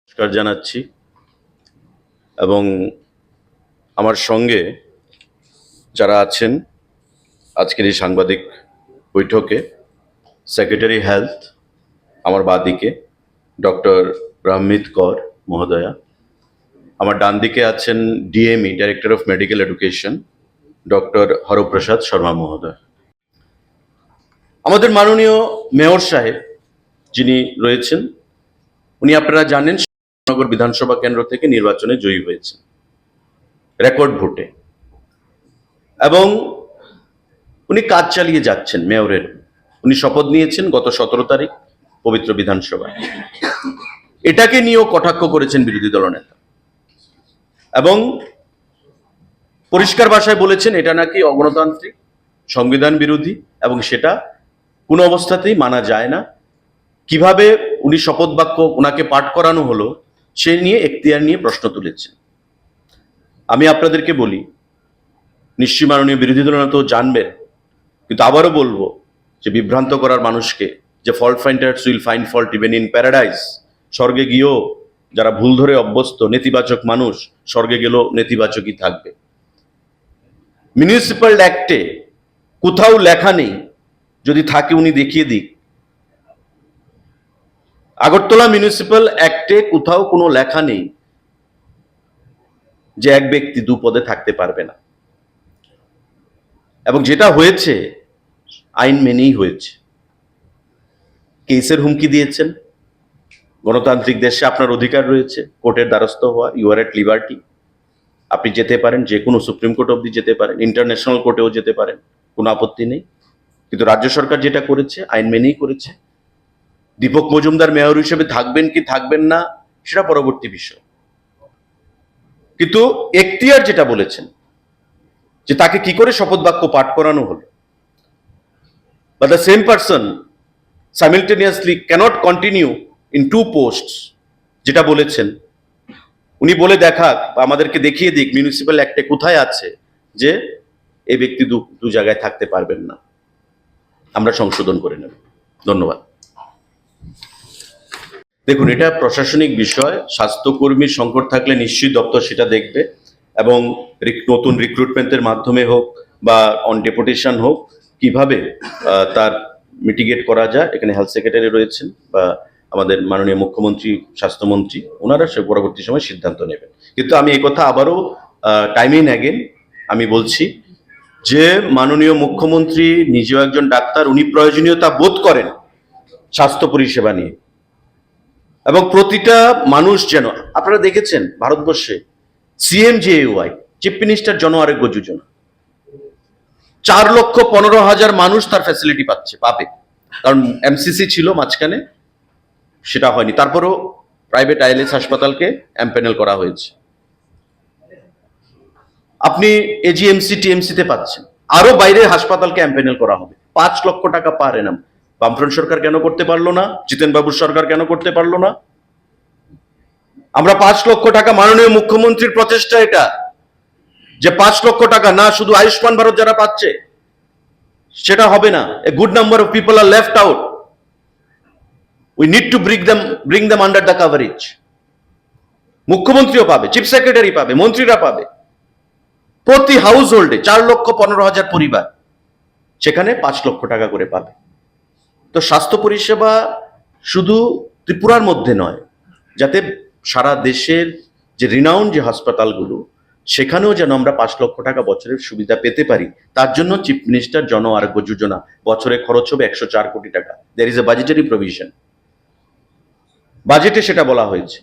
নমস্কার জানাচ্ছি এবং আমার সঙ্গে যারা আছেন আজকের এই সাংবাদিক বৈঠকে, সেক্রেটারি হেলথ আমার বাঁদিকে ডক্টর ব্রাহ্মিত কর মহোদয়া, আমার ডান দিকে আছেন DME director of medical education doctor Haraprasad Sharma মহোদয়, আমাদের মাননীয় মেয়র সাহেব যিনি রয়েছেন, উনি আপনারা জানেন নগর বিধানসভা কেন্দ্র থেকে নির্বাচনে জয়ী হয়েছেন রেকর্ড ভোটে এবং উনি কাজ চালিয়ে যাচ্ছেন মেয়রের। উনি শপথ নিয়েছেন গত 17 তারিখ পবিত্র বিধানসভায়। এটাকে নিয়েও কটাক্ষ করেছেন বিরোধী দলনেতা এবং পরিষ্কার ভাষায় বলেছেন এটা নাকি অগণতান্ত্রিক, সংবিধান বিরোধী এবং সেটা কোনো অবস্থাতেই মানা যায় না। কিভাবে উনি শপথ বাক্য ওনাকে পাঠ করানো হলো সে নিয়ে এখতিয়ার নিয়ে প্রশ্ন তুলেছেন। আমি আপনাদেরকে বলি, নিশ্চয়ই মাননীয় বিরোধী দলনেতা জানবেন, কিন্তু আবারও বলবো যে বিভ্রান্ত করার মানুষকে, যে fault finders will find fault even in paradise, স্বর্গে গিয়েও যারা ভুল ধরে অভ্যস্ত নেতিবাচক মানুষ স্বর্গে গেলেও নেতিবাচকই থাকবে। মিউনিসিপ্যাল অ্যাক্টে কোথাও লেখা নেই, যদি থাকে উনি দেখিয়ে দিক। আগরতলা মিউনিসিপ্যাল অ্যাক্টে কোথাও কোনো লেখা নেই যে এক ব্যক্তি দুপদে থাকতে পারবে না, এবং যেটা হয়েছে আইন মেনেই হয়েছে। কেসের হুমকি দিয়েছেন। গণতান্ত্রিক দেশে আপনার অধিকার রয়েছে কোর্টের দ্বারস্থ হওয়া, ইউ আর এট লিবার্টি, আপনি যেতে পারেন, যে কোনো সুপ্রিম কোর্ট অবধি যেতে পারেন, ইন্টারন্যাশনাল কোর্টেও যেতে পারেন, কোনো আপত্তি নেই। কিন্তু রাজ্য সরকার যেটা করেছে আইন মেনেই করেছে। দীপক মজুমদার মেয়র হিসেবে থাকবেন কি থাকবেন না সেটা পরবর্তী বিষয়, কিন্তু এখতিয়ার যেটা বলেছেন যে তাকে কি করে শপথ বাক্য পাঠ করানো হলো, বা the same person simultaneously cannot continue in two posts, যেটা বলেছেন উনি বলে দেখাক বা আমাদেরকে দেখিয়ে দিক মিউনিসিপ্যাল অ্যাক্টে কোথায় আছে যে এই ব্যক্তি দু জায়গায় থাকতে পারবেন না, আমরা সংশোধন করে নেব। ধন্যবাদ। দেখুন, এটা প্রশাসনিক বিষয়। স্বাস্থ্যকর্মীর সংকট থাকলে নিশ্চয়ই দপ্তর সেটা দেখবে এবং নতুন রিক্রুটমেন্টের মাধ্যমে হোক বা অন ডেপুটেশন হোক কিভাবে তার মিটিগেট করা যায়। এখানে হেলথ সেক্রেটারি রয়েছেন বা আমাদের মাননীয় মুখ্যমন্ত্রী, স্বাস্থ্যমন্ত্রী, ওনারা সে পরবর্তী সময় সিদ্ধান্ত নেবেন। কিন্তু আমি এই কথা আবারও টাইম এন্ড অ্যাগেন আমি বলছি যে মাননীয় মুখ্যমন্ত্রী নিজেও একজন ডাক্তার, উনি প্রয়োজনীয়তা বোধ করেন স্বাস্থ্য পরিষেবা নিয়ে, এবং প্রতিটা মানুষ যেন, আপনারা দেখেছেন ভারতবর্ষে CMJAY চিফ মিনিস্টার জন আরোগ্য যোজনা, 4,15,000 মানুষ তার ফ্যাসিলিটি পাবে। কারণ MCC ছিল মাঝখানে, সেটা হয়নি, তারপরও প্রাইভেট ILS হাসপাতালকে এমপ্যানেল করা হয়েছে। আপনি AGMC TMC তে পাচ্ছেন, আরো বাইরের হাসপাতালকে এমপ্যানেল করা হবে। 5 লক্ষ টাকা পার এনাম। বামফ্রন্ট সরকার কেন করতে পারলো না? জিতেন বাবুর সরকার কেন করতে পারলো না? আমরা 5 লক্ষ টাকা, মাননীয় মুখ্যমন্ত্রীর প্রচেষ্টা এটা, যে 5 লক্ষ টাকা না শুধু আয়ুষ্মান ভারত যারা পাচ্ছে সেটা হবে না, a good number of people are left out, we need to bring them under the coverage. মুখ্যমন্ত্রীও পাবে, চিফ সেক্রেটারি পাবে, মন্ত্রীরা পাবে, প্রতি হাউস হোল্ডে 4,15,000 পরিবার, সেখানে 5 লক্ষ টাকা করে পাবে। তো স্বাস্থ্য পরিষেবা শুধু ত্রিপুরার মধ্যে নয়, যাতে সারা দেশের যে রিনাউন্ড যে হাসপাতালগুলো সেখানেও যেন আমরা 5 লক্ষ টাকা বছরের সুবিধা পেতে পারি, তার জন্য চিফ মিনিস্টার জন আরোগ্য যোজনা, বছরে খরচ হবে 104 কোটি টাকা। There is a budgetary provision, বাজেটে সেটা বলা হয়েছে।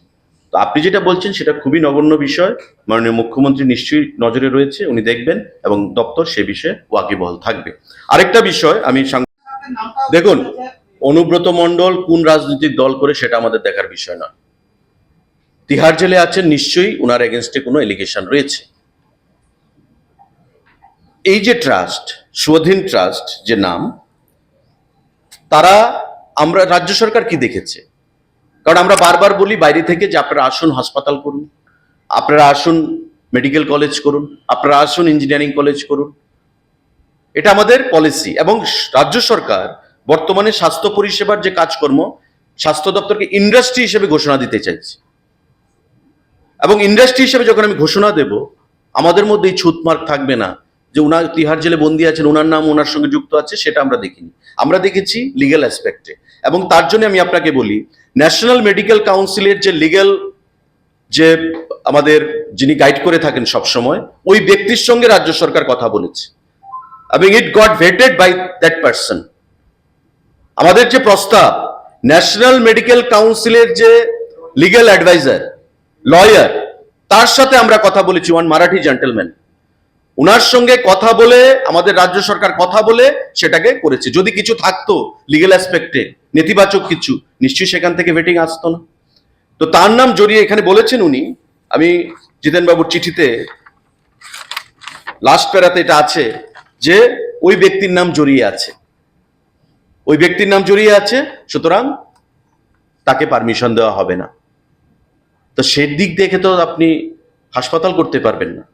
তো আপনি যেটা বলছেন সেটা খুবই নগণ্য বিষয়, মাননীয় মুখ্যমন্ত্রী নিশ্চয়ই নজরে রয়েছে, উনি দেখবেন এবং দপ্তর সে বিষয়ে ওয়াকিবহাল থাকবে। আরেকটা বিষয় আমি দেখুন, অনুব্রত মণ্ডল কোন রাজনৈতিক দল করে সেটা আমাদের দেখার বিষয় নয়। তিহার জেলে আছেন, নিশ্চয়ই ওনার এগেনস্টে কোনো এলিগেশন রয়েছে। এই যে ট্রাস্ট, স্বাধীন ট্রাস্ট যে নাম, তারা, আমরা রাজ্য সরকার কি দেখেছে? কারণ আমরা বারবার বলি বাইরে থেকে যে আপনারা আসুন হাসপাতাল করুন, আপনারা আসুন মেডিকেল কলেজ করুন, আপনারা আসুন ইঞ্জিনিয়ারিং কলেজ করুন, এটা আমাদের পলিসি। এবং রাজ্য সরকার বর্তমানে স্বাস্থ্য পরিষেবার যে কাজকর্ম, স্বাস্থ্য দপ্তরকে ইন্ডাস্ট্রি হিসেবে ঘোষণা দিতে চাইছে। এবং ইন্ডাস্ট্রি হিসেবে যখন আমি ঘোষণা দেব, আমাদের মধ্যে এই ছুতমার্ক থাকবে না যে উনার তিহার জেলে বন্দী আছেন, ওনার নাম ওনার সঙ্গে যুক্ত আছে, সেটা আমরা দেখিনি। আমরা দেখেছি লিগ্যাল অ্যাসপেক্টে। এবং তার জন্য আমি আপনাকে বলি, ন্যাশনাল মেডিকেল কাউন্সিলের যে লিগ্যাল যে আমাদের যিনি গাইড করে থাকেন সবসময়, ওই ব্যক্তির সঙ্গে রাজ্য সরকার কথা বলেছে এবং it got vetted by that person. আমাদের যে প্রস্তাব, ন্যাশনাল মেডিকেল কাউন্সিলের যে লিগ্যাল অ্যাডভাইজার, লয়ার, তার সাথে আমরা কথা বলেছি, ওয়ান মারাঠি জেন্টলম্যান, ওনার সঙ্গে কথা বলে আমাদের রাজ্য সরকার কথা বলে সেটাকে করেছে। যদি কিছু থাকতো লিগ্যাল অ্যাসপেক্টে নেতিবাচক কিছু, নিশ্চয়ই সেখান থেকে ভেটিং আসতো না। তো তার নাম জড়িয়ে এখানে বলেছেন উনি, আমি জিতেন বাবুর চিঠিতে লাস্ট প্যারাতে এটা আছে যে ওই ব্যক্তির নাম জড়িয়ে আছে, ওই ব্যক্তির নাম জড়িয়ে আছে, সুতরাং তাকে পারমিশন দেওয়া হবে না। তো সেই দিক দেখে তো আপনি হাসপাতাল করতে পারবেন না।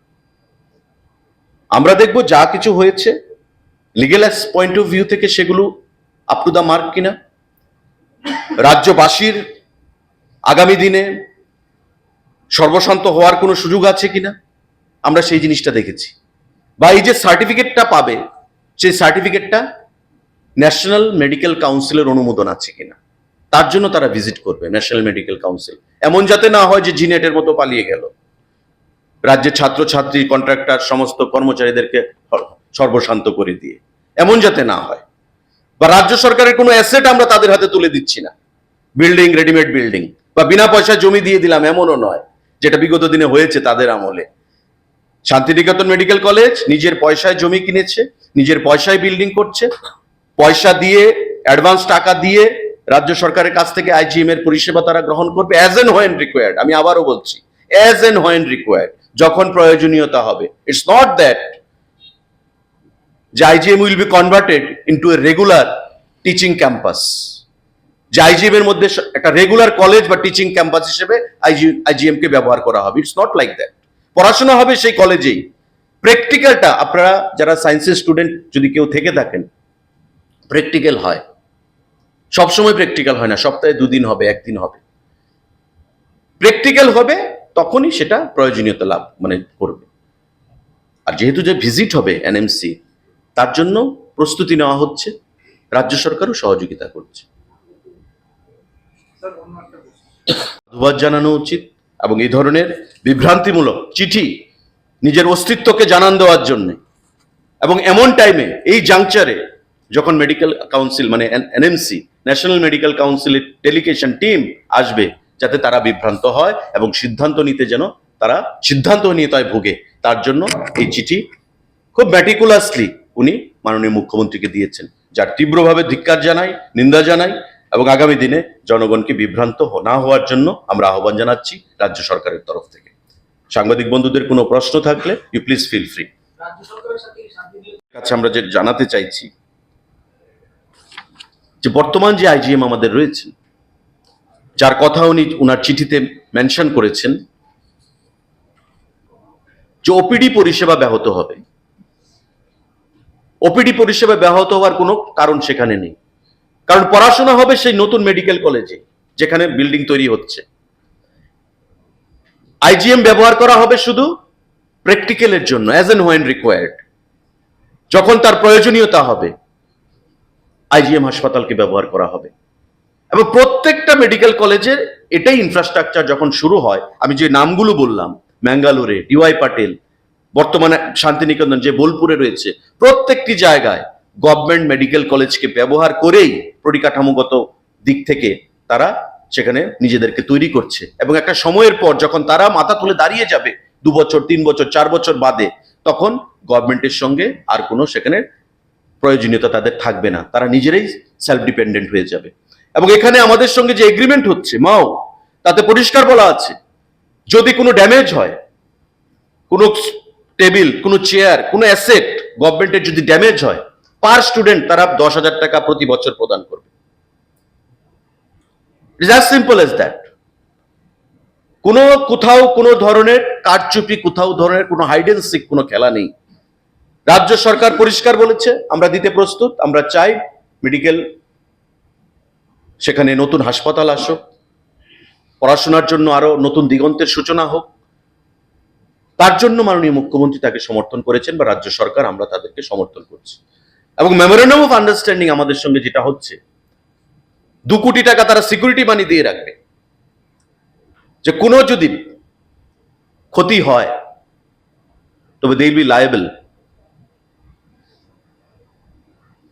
আমরা দেখব যা কিছু হয়েছে লিগ্যাল পয়েন্ট অফ ভিউ থেকে সেগুলো আপ টু দা মার্ক কিনা, রাজ্যবাসীর আগামী দিনে সর্বশান্ত হওয়ার কোনো সুযোগ আছে কিনা, আমরা সেই জিনিসটা দেখেছি। বা এই যে সার্টিফিকেটটা পাবে, সেই সার্টিফিকেটটা ন্যাশনাল মেডিকেল কাউন্সিলের অনুমোদন আছে কিনা, তার জন্য তারা ভিজিট করবে ন্যাশনাল মেডিকেল কাউন্সিল। এমন যাতে না হয় যে জিনেটের মতো পালিয়ে গেল, রাজ্যের ছাত্রছাত্রী, কন্ট্রাক্টর, সমস্ত কর্মচারীদেরকে সর্বশান্ত করে দিয়ে, এমন যাতে না হয়। বা রাজ্য সরকারের কোনো অ্যাসেট আমরা তাদের হাতে তুলে দিচ্ছি না, বিল্ডিং, রেডিমেড বিল্ডিং, বা বিনা পয়সায় জমি দিয়ে দিলাম, এমনও নয়, যেটা বিগত দিনে হয়েছে তাদের আমলে। শান্তিনিকেতন মেডিকেল কলেজ নিজের পয়সায় জমি কিনেছে, নিজের পয়সায় বিল্ডিং করছে, পয়সা দিয়ে, অ্যাডভান্স টাকা দিয়ে রাজ্য সরকারের কাছ থেকে আইজিএম এর পরিষেবা তারা গ্রহণ করবে অ্যাজ এন্ড হোয়েন রিকোয়ার্ড। আমি আবারও বলছি, অ্যাজ এন্ড হোয়েন রিকোয়ার্ড, যখন প্রয়োজনীয়তা হবে। ইটস নট দ্যাট যে IgM will be converted into a regular teaching campus, যে আইজিএম এর মধ্যে একটা রেগুলার কলেজ বা টিচিং ক্যাম্পাস হিসেবে আইজিএম কে ব্যবহার করা হবে। It's not like that. পড়াশোনা হবে সেই কলেজেই। প্র্যাকটিক্যালটা, আপনারা যারা সায়েন্সের স্টুডেন্ট যদি কেউ থেকে থাকেন, প্র্যাকটিক্যাল হয়, সবসময় প্র্যাকটিক্যাল হয় না, সপ্তাহে 2 দিন হবে, 1 দিন হবে। প্র্যাকটিক্যাল হবে তখনই সেটা প্রয়োজনীয়তা লাভ করবে। আর যেহেতু যে ভিজিট হবে এনএমসি, তার জন্য প্রস্তুতি নেওয়া হচ্ছে, রাজ্য সরকারও সহযোগিতা করছে। ধন্যবাদ জানানো উচিত এবং এই ধরনের বিভ্রান্তিমূলক চিঠি নিজের অস্তিত্বকে জানান দেওয়ার জন্য, এবং এমন টাইমে, এই জাংচারে, যখন medical council NMC, national medical কাউন্সিলের ডেলিগেশন টিম আসবে, যাতে তারা বিভ্রান্ত হয় এবং সিদ্ধান্ত নিতে যেন তারা সিদ্ধান্তহীনতায় ভোগে, তার জন্য এই চিঠি খুব ম্যাটিকুলাসলি উনি মাননীয় মুখ্যমন্ত্রীকে দিয়েছেন, যার তীব্রভাবে ধিক্কার জানাই, নিন্দা জানাই, এবং আগামী দিনে জনগণকে বিভ্রান্ত না হওয়ার জন্য আমরা আহ্বান জানাচ্ছি রাজ্য সরকারের তরফ থেকে। সাংবাদিক বন্ধুদের কোনো প্রশ্ন থাকলে ইউ প্লিজ ফিল ফ্রি। কাছে আমরা যে জানাতে চাইছি যে বর্তমান যে আইজিএম আমাদের রয়েছে, যার কথা উনি উনার চিঠিতে মেনশন করেছেন যে ওপিডি পরিষেবা ব্যাহত হবে, ওপিডি পরিষেবা ব্যাহত হওয়ার কোনো কারণ সেখানে নেই। কারণ পড়াশোনা হবে সেই নতুন মেডিকেল কলেজে, যেখানে বিল্ডিং তৈরি হচ্ছে। আইজিএম ব্যবহার করা হবে শুধু প্র্যাকটিক্যালের জন্য, অ্যাজ এন্ড হোয়েন রিকোয়ার্ড। যখন তার প্রয়োজনীয়তা হবে, আইজিএম হাসপাতালকে ব্যবহার করা হবে। এবং প্রত্যেকটা মেডিকেল কলেজের এটাই ইনফ্রাস্ট্রাকচার যখন শুরু হয়, আমি যে নামগুলো বললাম, ম্যাঙ্গালোরে ডিওয়াই পাটেল, বর্তমানে শান্তিনিকেতন যে বোলপুরে রয়েছে, প্রত্যেকটি জায়গায় গভর্নমেন্ট মেডিকেল কলেজকে ব্যবহার করেই পরিকাঠামোগত দিক থেকে তারা সেখানে নিজেদেরকে তৈরি করছে। এবং একটা সময়ের পর যখন তারা মাথা তুলে দাঁড়িয়ে যাবে, 2 বছর, 3 বছর, 4 বছর বাদে, তখন গভর্নমেন্টের সঙ্গে আর কোনো সেখানে প্রয়োজনীয়তা তাদের থাকবে না, তারা নিজেরাই সেলফ ডিপেন্ডেন্ট হয়ে যাবে। এবং এখানে আমাদের সঙ্গে যে এগ্রিমেন্ট হচ্ছে মাও, তাতে পরিষ্কার বলা আছে, যদি কোনো ড্যামেজ হয়, কোনো টেবিল, কোনো চেয়ার, কোনো অ্যাসেট গভর্নমেন্টের যদি ড্যামেজ হয়, পার স্টুডেন্ট তারা 10,000 টাকা প্রতি বছর প্রদান করবে। It's as simple as that. কোথাও কোনো ধরনের কারচুপি, কোথাও ধরনের কোনো হাইড এন্ড সিক কোনো খেলা নেই। রাজ্য সরকার পরিষ্কার বলেছে, আমরা দিতে প্রস্তুত, আমরা চাই মেডিকেল সেখানে নতুন হাসপাতাল আসুক, পড়াশোনার জন্য আরো নতুন দিগন্তের সূচনা হোক, তার জন্য মাননীয় মুখ্যমন্ত্রী তাকে সমর্থন করেছেন বা রাজ্য সরকার আমরা তাদেরকে সমর্থন করছি। এবং মেমোরেন্ডাম অফ আন্ডারস্ট্যান্ডিং আমাদের সঙ্গে যেটা হচ্ছে, 2 কোটি টাকা তারা সিকিউরিটি মানি দিয়ে রাখবে, যে কোনো যদি ক্ষতি হয় তবে they will be liable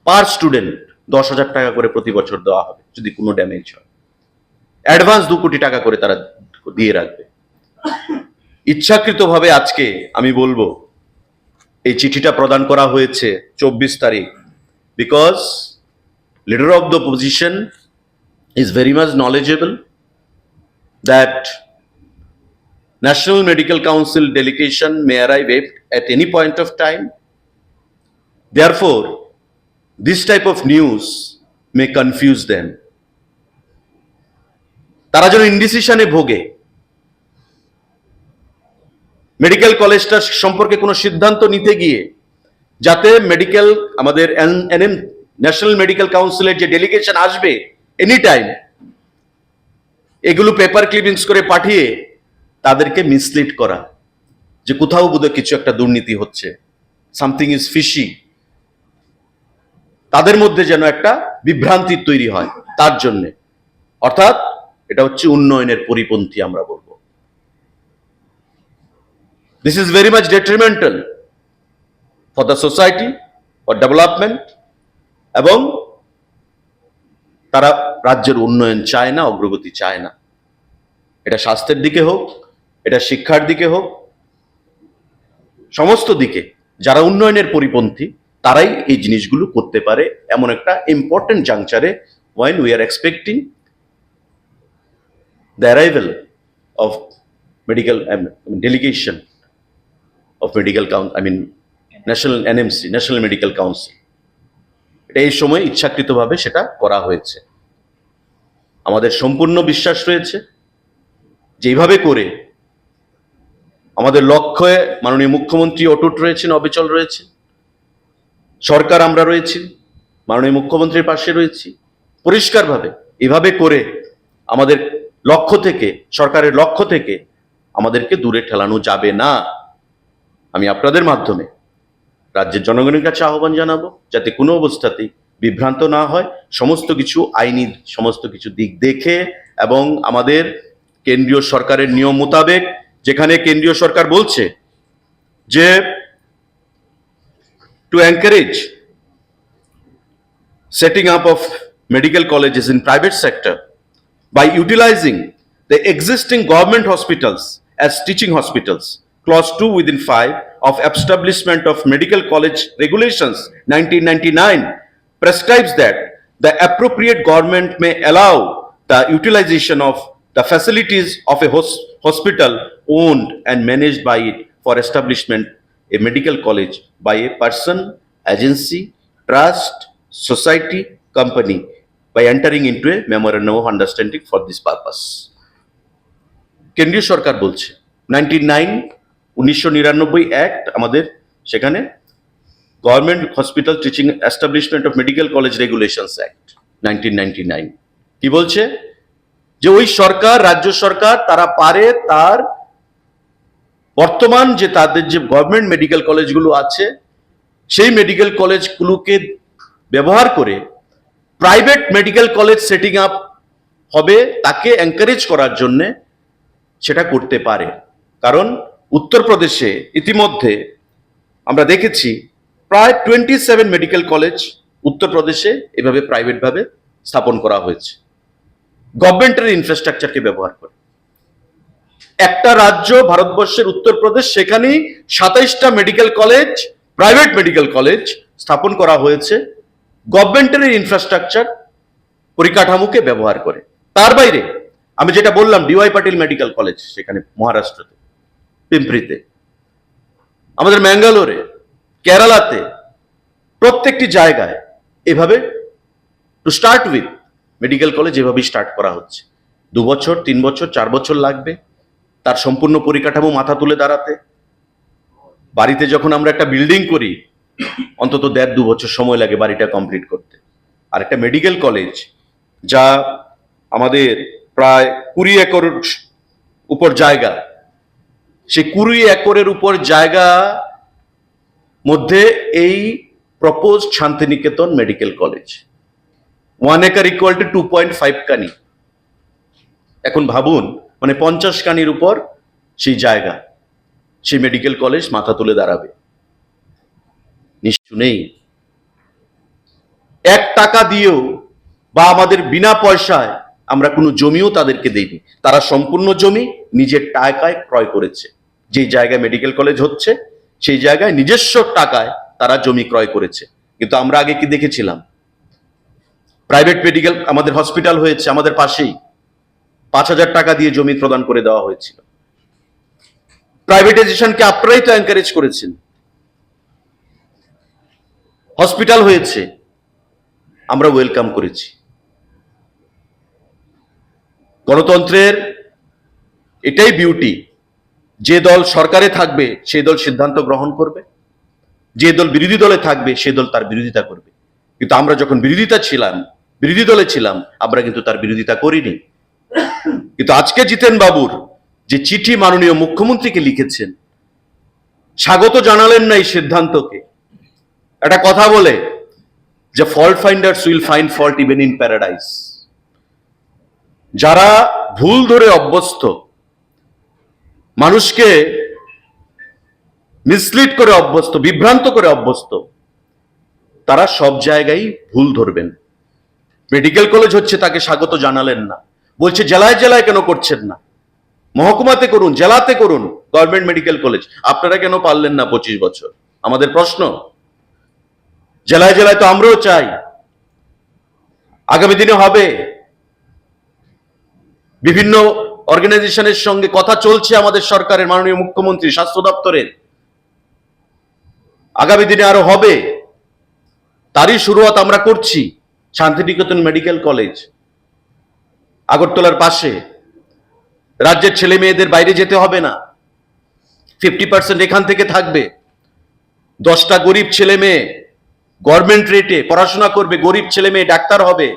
per student 10,000 টাকা করে প্রতি বছর দেওয়া হবে যদি কোনো ড্যামেজ হয়। অ্যাডভান্স 2 কোটি টাকা করে তারা দিয়ে রাখবে। ইচ্ছাকৃতভাবে আজকে আমি বলবো এই চিঠিটা প্রদান করা হয়েছে 24 তারিখ, because leader of the position is very much knowledgeable that National Medical Council delegation may arrive at any point of time. Therefore, this type of news may confuse them. তারা যেন ইনডিসিশনে ভোগে, মেডিকেল কলেজটা সম্পর্কে কোনো সিদ্ধান্ত নিতে গিয়ে যাতে আমাদের ন্যাশনাল মেডিকেল কাউন্সিলের যে ডেলিগেশন আসবে এনি টাইম, এগুলো পেপার ক্লিপিংস করে পাঠিয়ে তাদেরকে মিসলিড করা যে কোথাও বোধহয় কিছু একটা দুর্নীতি হচ্ছে, সামথিং ইজ ফিশি, তাদের মধ্যে যেন একটা বিভ্রান্তি তৈরি হয় তার জন্য। অর্থাৎ এটা হচ্ছে উন্নয়নের পরিপন্থী আমরা বলবো। This is very much detrimental for the society, for development, এবং তারা রাজ্যের উন্নয়ন চায় না, অগ্রগতি চায় না। এটা স্বাস্থ্যের দিকে হোক, এটা শিক্ষার দিকে হোক, সমস্ত দিকে যারা উন্নয়নের পরিপন্থী তারাই এই জিনিসগুলো করতে পারে এমন একটা important জাংচারে, when we are expecting the arrival of medical delegation of medical council, national NMC, National Medical Council. এটা এই সময় ইচ্ছাকৃতভাবে সেটা করা হয়েছে। আমাদের সম্পূর্ণ বিশ্বাস রয়েছে যেভাবে করে আমাদের লক্ষ্যে মাননীয় মুখ্যমন্ত্রী অটুট রয়েছেন, অবিচল রয়েছে, সরকার আমরা রয়েছি, মাননীয় মুখ্যমন্ত্রীর পাশে রয়েছি পরিষ্কারভাবে। এভাবে করে আমাদের লক্ষ্য থেকে, সরকারের লক্ষ্য থেকে আমাদেরকে দূরে ঠেলানো যাবে না। আমি আপনাদের মাধ্যমে রাজ্যের জনগণের কাছে আহ্বান জানাবো যাতে কোনো অবস্থাতেই বিভ্রান্ত না হয়, সমস্ত কিছু আইনি সমস্ত কিছু দিক দেখে এবং আমাদের কেন্দ্রীয় সরকারের নিয়ম মোতাবেক, যেখানে কেন্দ্রীয় সরকার বলছে যে to encourage setting up of medical colleges in private sector by utilizing the existing government hospitals as teaching hospitals. Clause 2 within 5 of Establishment of Medical College Regulations 1999 prescribes that the appropriate government may allow the utilization of the facilities of a hospital owned and managed by it for establishment a medical college by a person, agency, trust, society, company by entering into a memorandum of understanding for this purpose. কেন্দ্রীয় সরকার বলছে 1999 act, আমাদের সেখানে government hospital teaching establishment of medical college regulations act 1999 কি বলছে যে ওই সরকার, রাজ্য সরকার তারা পারে তার বর্তমান যে তাদের যে গভর্নমেন্ট মেডিকেল কলেজগুলো আছে সেই মেডিকেল কলেজগুলোকে ব্যবহার করে private medical college setting up হবে, তাকে এনকারেজ করার জন্য সেটা করতে পারে। কারণ উত্তরপ্রদেশে ইতিমধ্যে আমরা দেখেছি প্রায় 27 মেডিকেল কলেজ উত্তরপ্রদেশে এভাবে প্রাইভেটভাবে স্থাপন করা হয়েছে গভর্নমেন্টের ইনফ্রাস্ট্রাকচারকে ব্যবহার করে। একটা রাজ্য ভারতবর্ষের উত্তরপ্রদেশ, সেখানেই 27টা medical college, private medical college স্থাপন করা হয়েছে গভর্নমেন্টের ইনফ্রাস্ট্রাকচার পরিকাঠামোকে ব্যবহার করে। তার বাইরে আমি যেটা বললাম ডিওয়াই পাটিল মেডিকেল কলেজ সেখানে মহারাষ্ট্রতে, পিম্পরিতে, আমাদের ম্যাঙ্গালোরে, কেরালাতে, প্রত্যেকটি জায়গায় এভাবে to start with medical college এভাবেই স্টার্ট করা হচ্ছে। 2 বছর, 3 বছর, 4 বছর লাগবে তার সম্পূর্ণ পরিকাঠামো মাথা তুলে দাঁড়াতে। বাড়িতে যখন আমরা একটা বিল্ডিং করি অন্তত 1.5-2 বছর সময় লাগে বাড়িটা কমপ্লিট করতে, আর একটা মেডিকেল কলেজ যা আমাদের প্রায় 20 একর উপর জায়গা, সেই 20 একরের উপর জায়গা মধ্যে এই propose Santiniketan medical college. 1 acre equal to 2.5 কানি। এখন ভাবুন, মানে 50 কানির উপর সেই জায়গা, সেই মেডিকেল কলেজ মাথা তুলে দাঁড়াবে? নিশ্চয় নেই। 1 টাকা দিয়েও বা আমাদের বিনা পয়সায় আমরা কোনো জমিও তাদেরকে দেইনি। তারা সম্পূর্ণ জমি নিজের টাকায় ক্রয় করেছে। যে জায়গায় মেডিকেল কলেজ হচ্ছে সেই জায়গায় নিজস্ব টাকায় তারা জমি ক্রয় করেছে। কিন্তু আমরা আগে কি দেখেছিলাম? প্রাইভেট মেডিকেল, আমাদের হসপিটাল হয়েছে আমাদের পাশেই, 5,000 টাকা দিয়ে জমি প্রদান করে দেওয়া হয়েছিল। প্রাইভেটাইজেশনকে আপনারাই তো এনকারেজ করেছেন। হসপিটাল হয়েছে, আমরা ওয়েলকাম করেছি। গণতন্ত্রের এটাই বিউটি, যে দল সরকারে থাকবে সেই দল সিদ্ধান্ত গ্রহণ করবে, যে দল বিরোধী দলে থাকবে সেই দল তার বিরোধিতা করবে। কিন্তু আমরা যখন বিরোধী দলে ছিলাম, আমরা কিন্তু তার বিরোধিতা করিনি। কিন্তু আজকে জিতেন বাবুর যে চিঠি মাননীয় মুখ্যমন্ত্রীকে লিখেছেন, স্বাগত জানালেন না এই সিদ্ধান্তকে। একটা কথা বলে যে fault finders will find fault even in paradise. যারা ভুল ধরে অভ্যস্ত, মানুষকে মিসলিড করে অভ্যস্ত, বিভ্রান্ত করে অভ্যস্ত, তারা সব জায়গায় ভুল ধরবেন। মেডিকেল কলেজ হচ্ছে, তাকে স্বাগত জানালেন না। বলছে জেলায় জেলায় কেন করছেন না? মহকুমাতে করুন, জেলাতে করুন গভর্নমেন্ট মেডিকেল কলেজ। আপনারা কেন পারলেন না 25 বছর? আমাদের প্রশ্ন। জেলায় জেলায় তো আমরাও চাই, আগামী দিনে হবে। বিভিন্ন অর্গানাইজেশনের সঙ্গে কথা চলছে আমাদের সরকারের, মাননীয় মুখ্যমন্ত্রী, স্বাস্থ্য দপ্তরের। আগামী দিনে আরো হবে, তারই শুরুয়াত আমরা করছি। শান্তিনিকেতন মেডিকেল কলেজ আগরতলার পাশে। রাজ্যের ছেলে মেয়েদের বাইরে যেতে হবে না, 50% এখান থেকে থাকবে। 10টা গরিব ছেলে মেয়ে গভর্নমেন্ট রেটে পড়াশোনা করবে, গরিব ছেলে মেয়ে ডাক্তার হবে।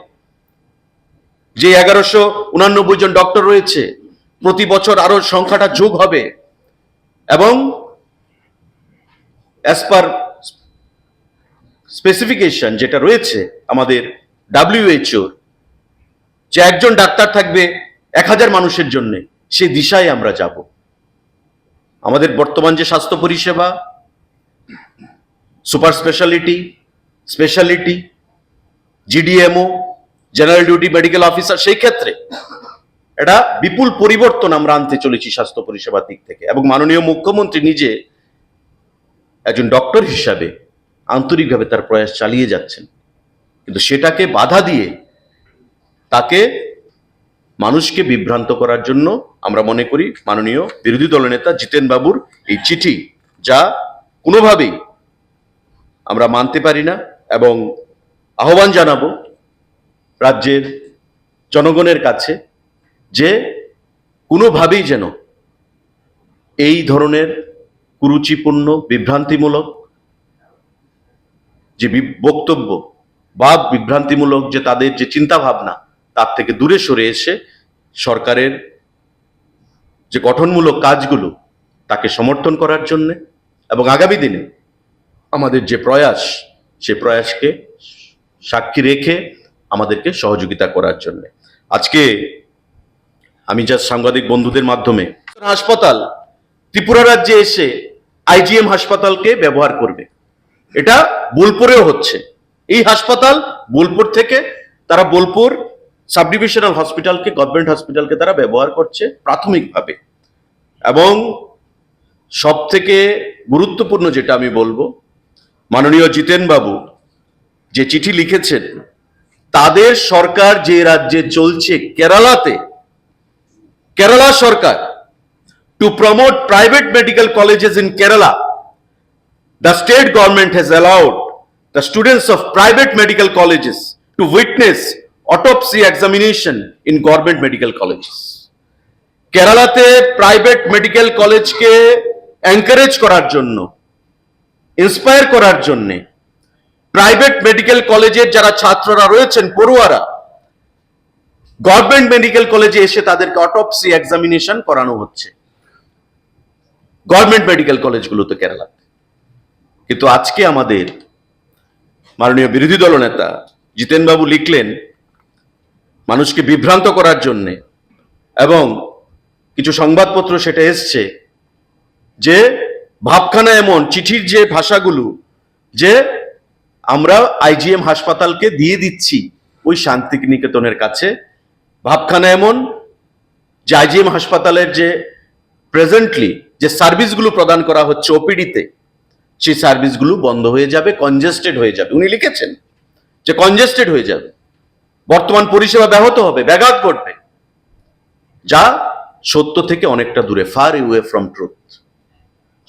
যে 1189 জন ডক্টর রয়েছে, প্রতি বছর আরো সংখ্যাটা যোগ হবে। এবং অ্যাজ পার স্পেসিফিকেশন যেটা রয়েছে আমাদের WHO, যে একজন ডাক্তার থাকবে 1000 মানুষের জন্য, সেই দিশায় আমরা যাব। আমাদের বর্তমান যে স্বাস্থ্য পরিষেবা, super speciality, GDMO, general duty medical officer, সেই ক্ষেত্রে এটা বিপুল পরিবর্তন আমরা আনতে চলেছি স্বাস্থ্য পরিষেবার দিক থেকে। এবং মাননীয় মুখ্যমন্ত্রী নিজে একজন ডক্টর হিসাবে আন্তরিকভাবে তার প্রয়াস চালিয়ে যাচ্ছেন। কিন্তু সেটাকে বাধা দিয়ে তাকে মানুষকে বিভ্রান্ত করার জন্য আমরা মনে করি মাননীয় বিরোধী দলনেতা জিতেন বাবুর এই চিঠি, যা কোনোভাবেই আমরা মানতে পারি না। এবং আহ্বান জানাবো রাজ্যের জনগণের কাছে যে কোনোভাবেই যেন এই ধরনের কুরুচিপূর্ণ, বিভ্রান্তিমূলক যে বক্তব্য বা বিভ্রান্তিমূলক যে তাদের যে চিন্তা ভাবনা, তার থেকে দূরে সরে এসে সরকারের যে গঠনমূলক কাজগুলো তাকে সমর্থন করার জন্য এবং আগামী দিনে আমাদের যে প্রয়াস, সে প্রয়াসকে সাক্ষী রেখে আমাদেরকে সহযোগিতা করার জন্য। আজকে আমি যা সাংবাদিক বন্ধুদের মাধ্যমে, হাসপাতাল ত্রিপুরা রাজ্যে এসে IGM হাসপাতালকে ব্যবহার করবে, এটা বোলপুরেও হচ্ছে। এই হাসপাতাল বোলপুর থেকে তারা বোলপুর সাব ডিভিশনাল হসপিটালকে, গভর্নমেন্ট হসপিটালকে তারা ব্যবহার করছে প্রাথমিকভাবে। এবং সব থেকে গুরুত্বপূর্ণ যেটা আমি বলবো, মাননীয় জিতেন বাবু যে চিঠি লিখেছেন, তাদের সরকার যে রাজ্যে চলছে, কেরালা সরকার, to promote private medical colleges in Kerala, the state government has allowed the students of private medical colleges to witness autopsy examination in government medical colleges. কেরালাতে প্রাইভেট মেডিকেল কলেজকে এনকারেজ করার জন্য, ইন্সপায়ার করার জন্য, প্রাইভেট মেডিকেল কলেজের যারা ছাত্ররা রয়েছেন, পড়ুয়ারা, গভর্নমেন্ট মেডিকেল কলেজে এসে তাদেরকে অটোপসি এক্সামিনেশন করানো হচ্ছে গভর্নমেন্ট মেডিকেল কলেজগুলোতে কেরালাতে। কিন্তু আজকে আমাদের মাননীয় বিরোধী দলনেতা জিতেন বাবু লিখলেন মানুষকে বিভ্রান্ত করার জন্য, এবং কিছু সংবাদপত্র সেটা এসছে যে ভাবখানা এমন চিঠির যে ভাষাগুলো, যে আমরা আইজিএম হাসপাতালকে দিয়ে দিচ্ছি ওই শান্তিনিকেতনের কাছে। ভাবখানা এমন যে আইজিএম হাসপাতালের যে প্রেজেন্টলি যে সার্ভিসগুলো প্রদান করা হচ্ছে ওপিডিতে, সেই সার্ভিসগুলো বন্ধ হয়ে যাবে, কনজেস্টেড হয়ে যাবে। উনি লিখেছেন যে কনজেস্টেড হয়ে যাবে, বর্তমান পরিষেবা ব্যাহত হবে, ব্যাঘাত ঘটবে, যা সত্য থেকে অনেকটা দূরে, ফার অ্যাওয়ে ফ্রম ট্রুথ।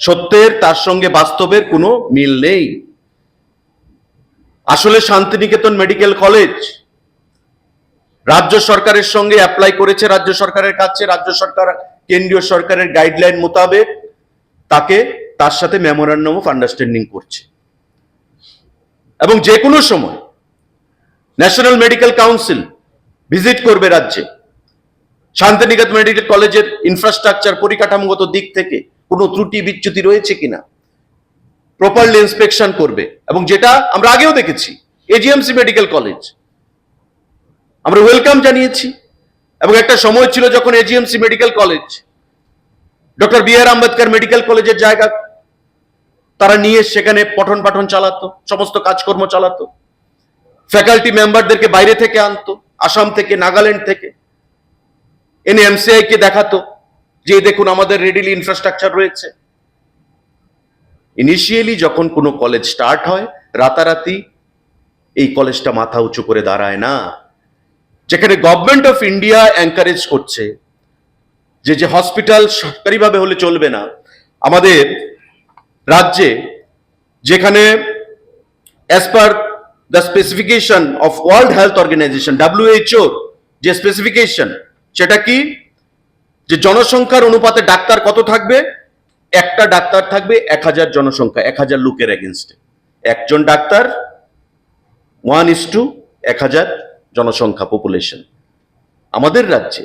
সত্যের তার সঙ্গে বাস্তবের কোনো মিল নেই। আসলে শান্তিনিকেতন মেডিকেল কলেজ রাজ্য সরকারের সঙ্গে অ্যাপ্লাই করেছে, রাজ্য সরকারের কাছে, রাজ্য সরকার কেন্দ্রীয় সরকারের গাইডলাইন মোতাবেক তার সাথে মেমোরান্ডাম অফ আন্ডারস্ট্যান্ডিং করছে, এবং যে কোনো সময় ন্যাশনাল মেডিকেল কাউন্সিল ভিজিট করবে রাজ্যে। শান্তিনিকেতন মেডিকেল কলেজের ইনফ্রাস্ট্রাকচার পরিকাঠামোগত দিক থেকে কোনো ত্রুটি বিচ্যুতি রয়েছে কিনা প্রপারলি ইন্সপেকশন করবে। এবং যেটা আমরা আগেও দেখেছি, এজিএমসি মেডিকেল কলেজ আমরা ওয়েলকাম জানিয়েছি, এবং একটা সময় ছিল যখন AGMC medical college doctor B R Ambedkar medical কলেজের জায়গা তারা নিয়ে সেখানে পঠন পাঠন চালাতো, সমস্ত কাজকর্ম চালাতো, ফ্যাকাল্টি মেম্বারদেরকে বাইরে থেকে আনতো, আসাম থেকে, নাগাল্যান্ড থেকে এনে এমসিআই কে দেখাতো যে দেখুন আমাদের রেডিলি ইনফ্রাস্ট্রাকচার রয়েছে। ইনিশিয়ালি যখন কোনো কলেজ স্টার্ট হয়, রাতারাতি এই কলেজটা মাথা উঁচু করে দাঁড়ায় না। যেখানে গভর্নমেন্ট অফ ইন্ডিয়া এনকারেজ করছে যে হসপিটাল সরকারিভাবে হলে চলবে না, আমাদের রাজ্যে যেখানে as per the specification of world health organization WHO যে স্পেসিফিকেশন, সেটা কি, যে জনসংখ্যার অনুপাতে ডাক্তার কত থাকবে, একটা ডাক্তার থাকবে 1000 জনসংখ্যা, 1000 লোকের এগেনস্টে একজন ডাক্তার 1:1000 জনসংখ্যা পপুলেশন। আমাদের রাজ্যে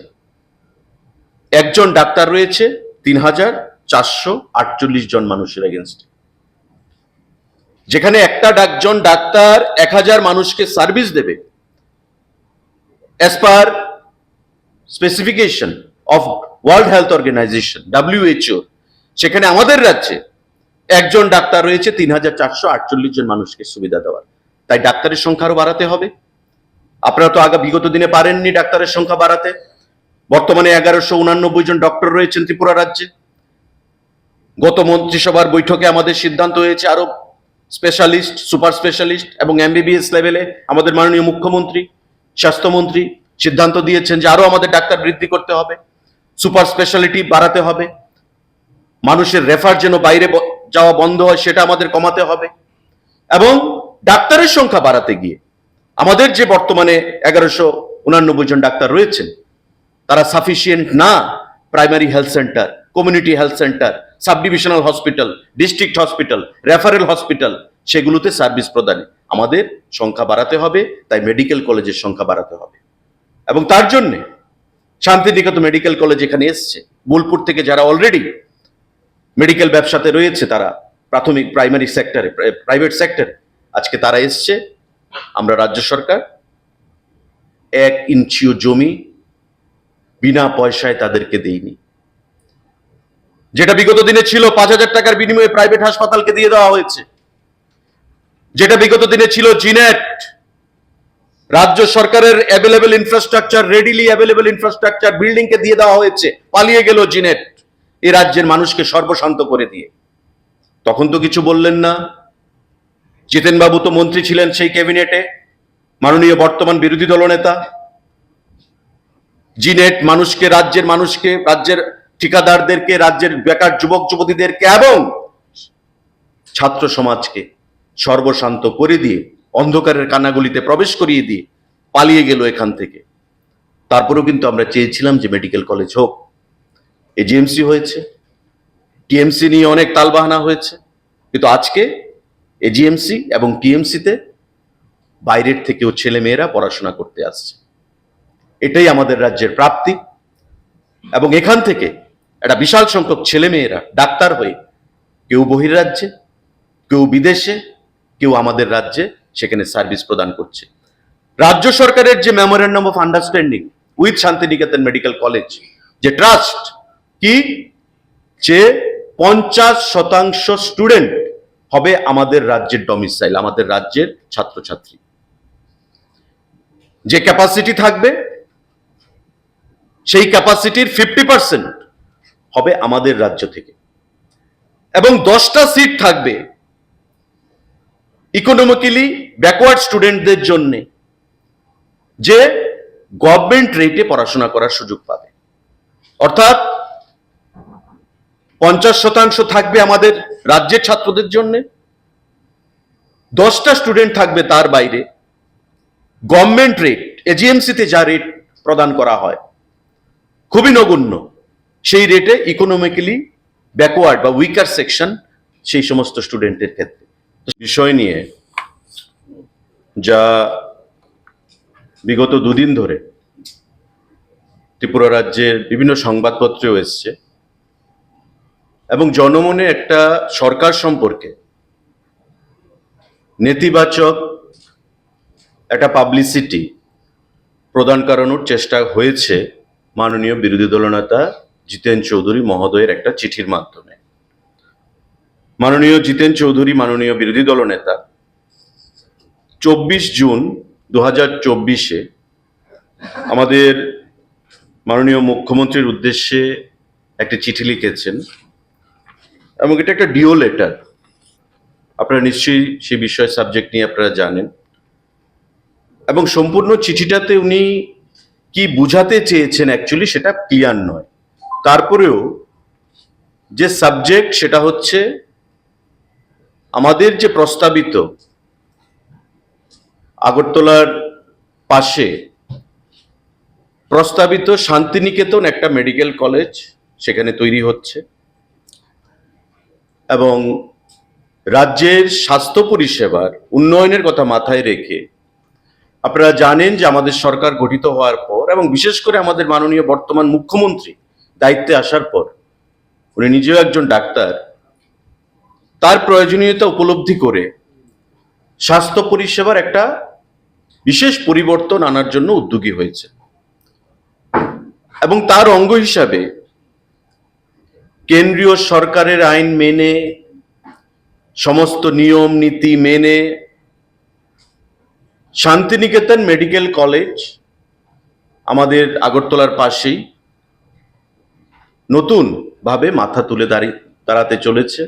একজন ডাক্তার রয়েছে 3448 জন মানুষের এগেনস্টে। যেখানে একজন ডাক্তার 1000 মানুষকে সার্ভিস দেবে as per specification of world health organization WHO, সেখানে আমাদের রাজ্যে একজন ডাক্তার রয়েছে 3448 জন মানুষকে সুবিধা দেওয়ার। তাই ডাক্তারের সংখ্যা আরো বাড়াতে হবে। আপনারা তো বিগত দিনে পারেননি ডাক্তারের সংখ্যা বাড়াতে। বর্তমানে 1189 জন ডক্টর রয়েছেন ত্রিপুরা রাজ্যে। গত মন্ত্রিসভার বৈঠকে আমাদের সিদ্ধান্ত হয়েছে আরো স্পেশালিস্ট, সুপার স্পেশালিস্ট এবং MBBS লেভেলে আমাদের মাননীয় মুখ্যমন্ত্রী, স্বাস্থ্যমন্ত্রী সিদ্ধান্ত দিয়েছেন যে আরো আমাদের ডাক্তার বৃদ্ধি করতে হবে, সুপার স্পেশালিটি বাড়াতে হবে, মানুষের রেফার যেন বাইরে যাওয়া বন্ধ হয় সেটা আমাদের কমাতে হবে। এবং ডাক্তারের সংখ্যা বাড়াতে গিয়ে আমাদের যে বর্তমানে 1189 জন ডাক্তার রয়েছেন, তারা সাফিসিয়েন্ট না primary health centre, community health centre, sub divisional hospital, district hospital, referral hospital, সেগুলোতে সার্ভিস প্রদানে আমাদের সংখ্যা বাড়াতে হবে। তাই মেডিকেল কলেজের সংখ্যা বাড়াতে হবে, এবং তার জন্য শান্তিনিকেতন মেডিকেল কলেজ এখানে এসছে। বোলপুর থেকে যারা অলরেডি মেডিকেল ব্যবসাতে রয়েছে, তারা প্রাথমিক প্রাইমারি সেক্টরে, প্রাইভেট সেক্টরে, আজকে তারা এসছে। আমরা রাজ্য সরকার 1 ইঞ্চিও জমি বিনা পয়সায় তাদেরকে দেইনি। যেটা বিগত দিনে ছিল 5000 টাকার বিনিময়ে প্রাইভেট হাসপাতালকে দিয়ে দেওয়া হয়েছে। যেটা বিগত দিনে ছিল জিনেট, রাজ্য সরকারের available infrastructure, readily available infrastructure বিল্ডিংকে দিয়ে দেওয়া হয়েছে, পালিয়ে গেল জিনেট এই রাজ্যের মানুষকে সর্বশান্ত করে দিয়ে। তখন তো কিছু বললেন না। জিতেন বাবু তো মন্ত্রী ছিলেন সেই ক্যাবিনেটে, মাননীয় বর্তমান বিরোধী দলনেতা। জিনেট রাজ্যের মানুষকে, রাজ্যের ঠিকাদারদেরকে, রাজ্যের বেকার যুবক যুবতীদেরকে এবং ছাত্র সমাজকে সর্বশান্ত করে দিয়ে, অন্ধকারের কানাগলিতে প্রবেশ করিয়ে দিয়ে পালিয়ে গেল এখান থেকে। তারপরেও কিন্তু আমরা চেয়েছিলাম যে মেডিকেল কলেজ হোক। এজিএমসি হয়েছে, টিএমসি নিয়ে অনেক তালবাহানা হয়েছে, কিন্তু আজকে এজিএমসি এবং টিএমসিতে বাইরের থেকেও ছেলে মেয়েরা পড়াশোনা করতে আসছে। এটাই আমাদের রাজ্যের প্রাপ্তি। এবং এখান থেকে একটা বিশাল সংখ্যক ছেলেমেয়েরা ডাক্তার হয়ে কেউ বহির্রাজ্যে, কেউ বিদেশে, কেউ আমাদের রাজ্যে সেখানে সার্ভিস প্রদান করছে। রাজ্য সরকারের যে memorandum of understanding with Santiniketan medical college, যে ট্রাস্ট কি, যে 50% স্টুডেন্ট হবে আমাদের রাজ্যের ডমিসাইল, আমাদের রাজ্যের ছাত্রছাত্রী। যে ক্যাপাসিটি থাকবে সেই ক্যাপাসিটির 50% হবে আমাদের রাজ্য থেকে, এবং 10টা সিট থাকবে ইকোনমিক্যালি ব্যাকওয়ার্ড স্টুডেন্টদের জন্য, যে গভর্নমেন্ট রেটে পড়াশোনা করার সুযোগ পাবে। অর্থাৎ 50% থাকবে আমাদের রাজ্যের ছাত্রদের জন্য, 10টা স্টুডেন্ট থাকবে তার বাইরে। গভর্নমেন্ট রেট, এজিএমসিতে যা রেট প্রদান করা হয় খুবই নগণ্য, সেই রেটে ইকোনমিক্যালি ব্যাকওয়ার্ড বা উইকার সেকশন সেই সমস্ত স্টুডেন্টের ক্ষেত্রে। বিষয় নিয়ে যা বিগত দুদিন ধরে ত্রিপুরা রাজ্যের বিভিন্ন সংবাদপত্রেও এসছে, এবং জনমনে একটা সরকার সম্পর্কে নেতিবাচক একটা পাবলিসিটি প্রদান করানোর চেষ্টা হয়েছে মাননীয় বিরোধী দলনেতা জিতেন চৌধুরী মহোদয়ের একটা চিঠির মাধ্যমে। মাননীয় জিতেন চৌধুরী, মাননীয় বিরোধী দলনেতা 24 জুন 2024 আমাদের মাননীয় মুখ্যমন্ত্রীর উদ্দেশ্যে একটা চিঠি লিখেছেন, এবং এটা একটা ডিও লেটার। আপনারা নিশ্চয়ই সেই বিষয় সাবজেক্ট নিয়ে আপনারা জানেন, এবং সম্পূর্ণ চিঠিটাতে উনি কি বুঝাতে চেয়েছেন অ্যাকচুয়ালি সেটা ক্লিয়ার নয়। তারপরেও যে সাবজেক্ট সেটা হচ্ছে আমাদের যে প্রস্তাবিত আগরতলার পাশে প্রস্তাবিত শান্তিনিকেতন একটা মেডিকেল কলেজ সেখানে তৈরি হচ্ছে, এবং রাজ্যের স্বাস্থ্য পরিষেবার উন্নয়নের কথা মাথায় রেখে আপনারা জানেন যে আমাদের সরকার গঠিত হওয়ার পর, এবং বিশেষ করে আমাদের মাননীয় বর্তমান মুখ্যমন্ত্রী দায়িত্বে আসার পর, উনি নিজেও একজন ডাক্তার, তার প্রয়োজনীয়তা উপলব্ধি করে স্বাস্থ্য পরিষেবার একটা বিশেষ পরিবর্তন আনার জন্য উদ্যোগী হয়েছে। এবং তার অঙ্গ হিসাবে কেন্দ্রীয় সরকারের আইন মেনে, সমস্ত নিয়ম নীতি মেনে শান্তিনিকেতন মেডিকেল কলেজ আমাদের আগরতলার পাশেই নতুন ভাবে মাথা তুলে দাঁড়াতে চলেছে,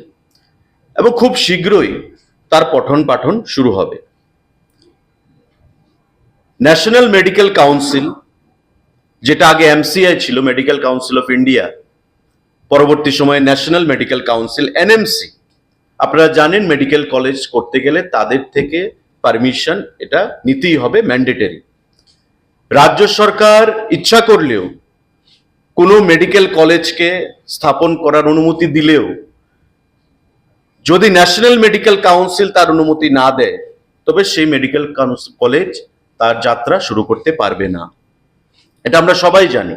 এবং খুব শীঘ্রই তার পঠন পাঠন শুরু হবে। ন্যাশনাল মেডিকেল কাউন্সিল, যেটা আগে এমসিআই ছিল, মেডিকেল কাউন্সিল অফ ইন্ডিয়া, পরবর্তী সময়ে ন্যাশনাল মেডিকেল কাউন্সিল এনএমসি, আপনারা জানেন মেডিকেল কলেজ করতে গেলে তাদের থেকে পারমিশন এটা নিতেই হবে, ম্যান্ডেটরি। রাজ্য সরকার ইচ্ছা করলেও কোনো মেডিকেল কলেজকে স্থাপন করার অনুমতি দিলেও যদি ন্যাশনাল মেডিকেল কাউন্সিল তার অনুমতি না দেয়, তবে সেই মেডিকেল কলেজ তার যাত্রা শুরু করতে পারবে না, এটা আমরা সবাই জানি।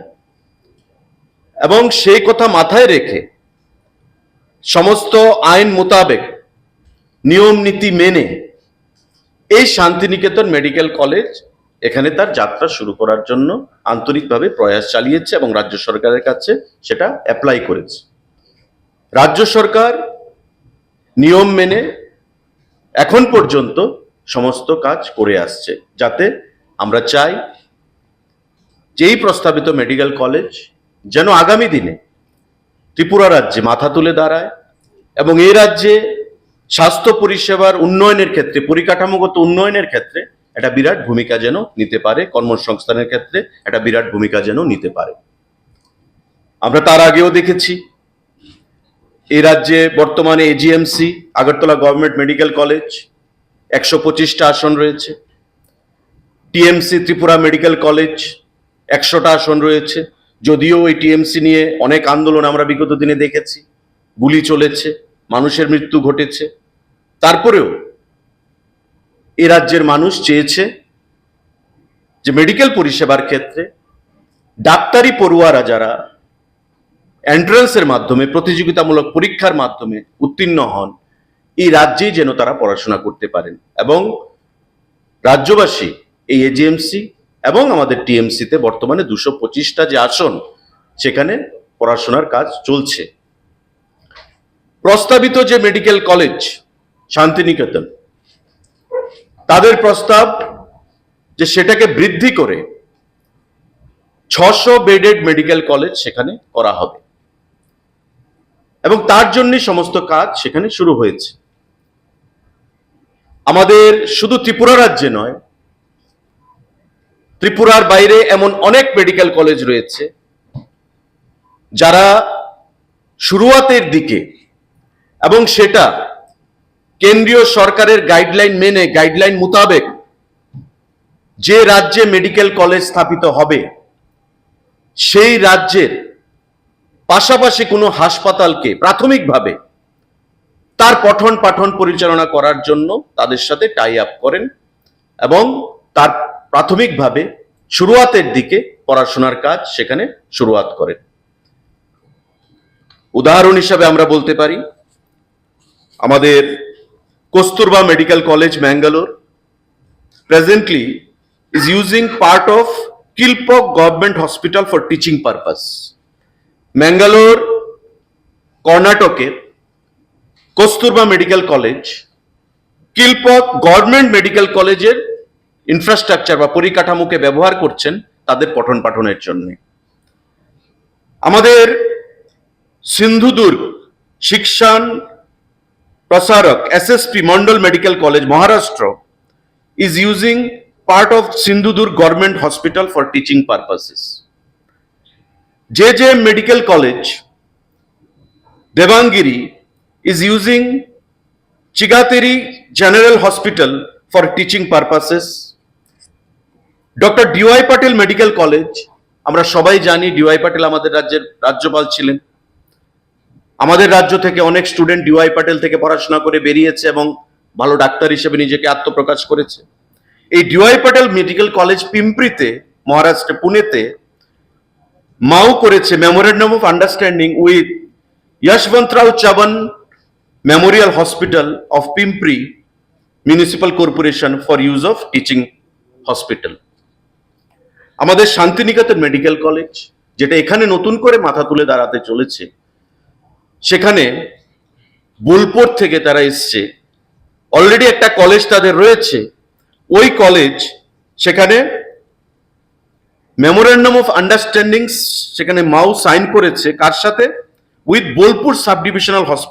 এবং সেই কথা মাথায় রেখে সমস্ত আইন মোতাবেক নিয়ম নীতি মেনে এই শান্তিনিকেতন মেডিকেল কলেজ এখানে তার যাত্রা শুরু করার জন্য আন্তরিকভাবে প্রয়াস চালিয়েছে, এবং রাজ্য সরকারের কাছে সেটা অ্যাপ্লাই করেছে। রাজ্য সরকার নিয়ম মেনে এখন পর্যন্ত সমস্ত কাজ করে আসছে, যাতে আমরা চাই যে এই প্রস্তাবিত মেডিকেল কলেজ যেন আগামী দিনে ত্রিপুরা রাজ্যে মাথা তুলে দাঁড়ায়, এবং এই রাজ্যে স্বাস্থ্য পরিষেবার উন্নয়নের ক্ষেত্রে, পরিকাঠামোগত উন্নয়নের ক্ষেত্রে একটা বিরাট ভূমিকা যেন নিতে পারে, কর্মসংস্থানের ক্ষেত্রে একটা বিরাট ভূমিকা যেন নিতে পারে। আমরা তার আগেও দেখেছি এই রাজ্যে বর্তমানে AGMC Agartala government medical college 125টা আসন রয়েছে, টিএমসি ত্রিপুরা মেডিকেল কলেজ 100টা আসন রয়েছে। যদিও এই টিএমসি নিয়ে অনেক আন্দোলন আমরা বিগত দিনে দেখেছি, গুলি চলেছে, মানুষের মৃত্যু ঘটেছে, তারপরেও এ রাজ্যের মানুষ চেয়েছে যে মেডিকেল পরিষেবার ক্ষেত্রে ডাক্তারি পড়ুয়ারা যারা এন্ট্রান্সের মাধ্যমে প্রতিযোগিতামূলক পরীক্ষার মাধ্যমে উত্তীর্ণ হন, এই রাজ্যেই যেন তারা পড়াশোনা করতে পারেন এবং রাজ্যবাসী এই এজিএমসি এবং আমাদের টিএমসিতে বর্তমানে 225টা যে আসন, সেখানে পড়াশোনার কাজ চলছে। প্রস্তাবিত যে মেডিকেল কলেজ শান্তিনিকেতন, তাদের প্রস্তাব যে সেটাকে বৃদ্ধি করে 600 বেডেড মেডিকেল কলেজ সেখানে করা হবে এবং তার জন্যই সমস্ত কাজ সেখানে শুরু হয়েছে। আমাদের শুধু ত্রিপুরা রাজ্যে নয়, ত্রিপুরার বাইরে এমন অনেক মেডিকেল কলেজ রয়েছে যারা শুরুয়াতের দিকে, এবং সেটা কেন্দ্রীয় সরকারের গাইডলাইন মেনে, গাইডলাইন মোতাবেক যে রাজ্যে মেডিকেল কলেজ স্থাপিত হবে সেই রাজ্যের পাশাপাশি কোনো হাসপাতালকে প্রাথমিকভাবে তার পঠন পাঠন পরিচালনা করার জন্য তাদের সাথে টাই আপ করেন এবং তার প্রাথমিকভাবে শুরুয়াতের দিকে পড়াশোনার কাজ সেখানে শুরুয়াত করেন। উদাহরণ হিসাবে আমরা বলতে পারি আমাদের Kasturba medical college Mangalore presently is using part of Kilpauk Government Hospital for teaching purpose. Mangalore কর্ণাটকের Kasturba medical college Kilpauk government medical কলেজের ইনফ্রাস্ট্রাকচার বা পরিকাঠামোকে ব্যবহার করছেন তাদের পঠন পাঠনের জন্য। আমাদের Sindhudurg Shikshan Prasarak SSP Mandal medical college Maharashtra is using part of Sindhudurg Government Hospital for teaching purposes. JJM Medical College, Devangiri is using Chigateri General Hospital for teaching purposes. Dr. DY Patel Medical College, আমরা সবাই জানি ডিওয়াই পাটেল আমাদের রাজ্যের রাজ্যপাল ছিলেন। আমাদের রাজ্য থেকে অনেক স্টুডেন্ট ডিওয়াই পাটেল থেকে পড়াশোনা করে বেরিয়েছে এবং ভালো ডাক্তার হিসেবে নিজেকে আত্মপ্রকাশ করেছে। এই ডিওয়াই পাটেল মেডিকেল কলেজ পিম্পরিতে, মহারাষ্ট্রে পুনেতে মাও করেছে memorandum of understanding with Yashwantrao Chavan memorial hospital of Pimpri municipal corporation for use of teaching hospital. আমাদের শান্তিনিকেতন মেডিকেল কলেজ, যেটা এখানে নতুন করে মাথা তুলে দাঁড়াতে চলেছে, সেখানে বোলপুর থেকে তারা এসছে, অলরেডি একটা কলেজ তাদের রয়েছে। ওই কলেজ সেখানে মেমোরেন্ডাম অফ আন্ডারস্ট্যান্ডিং সেখানে মাও সাইন করেছে কার সাথে? With Bolpur sub divisional hospital.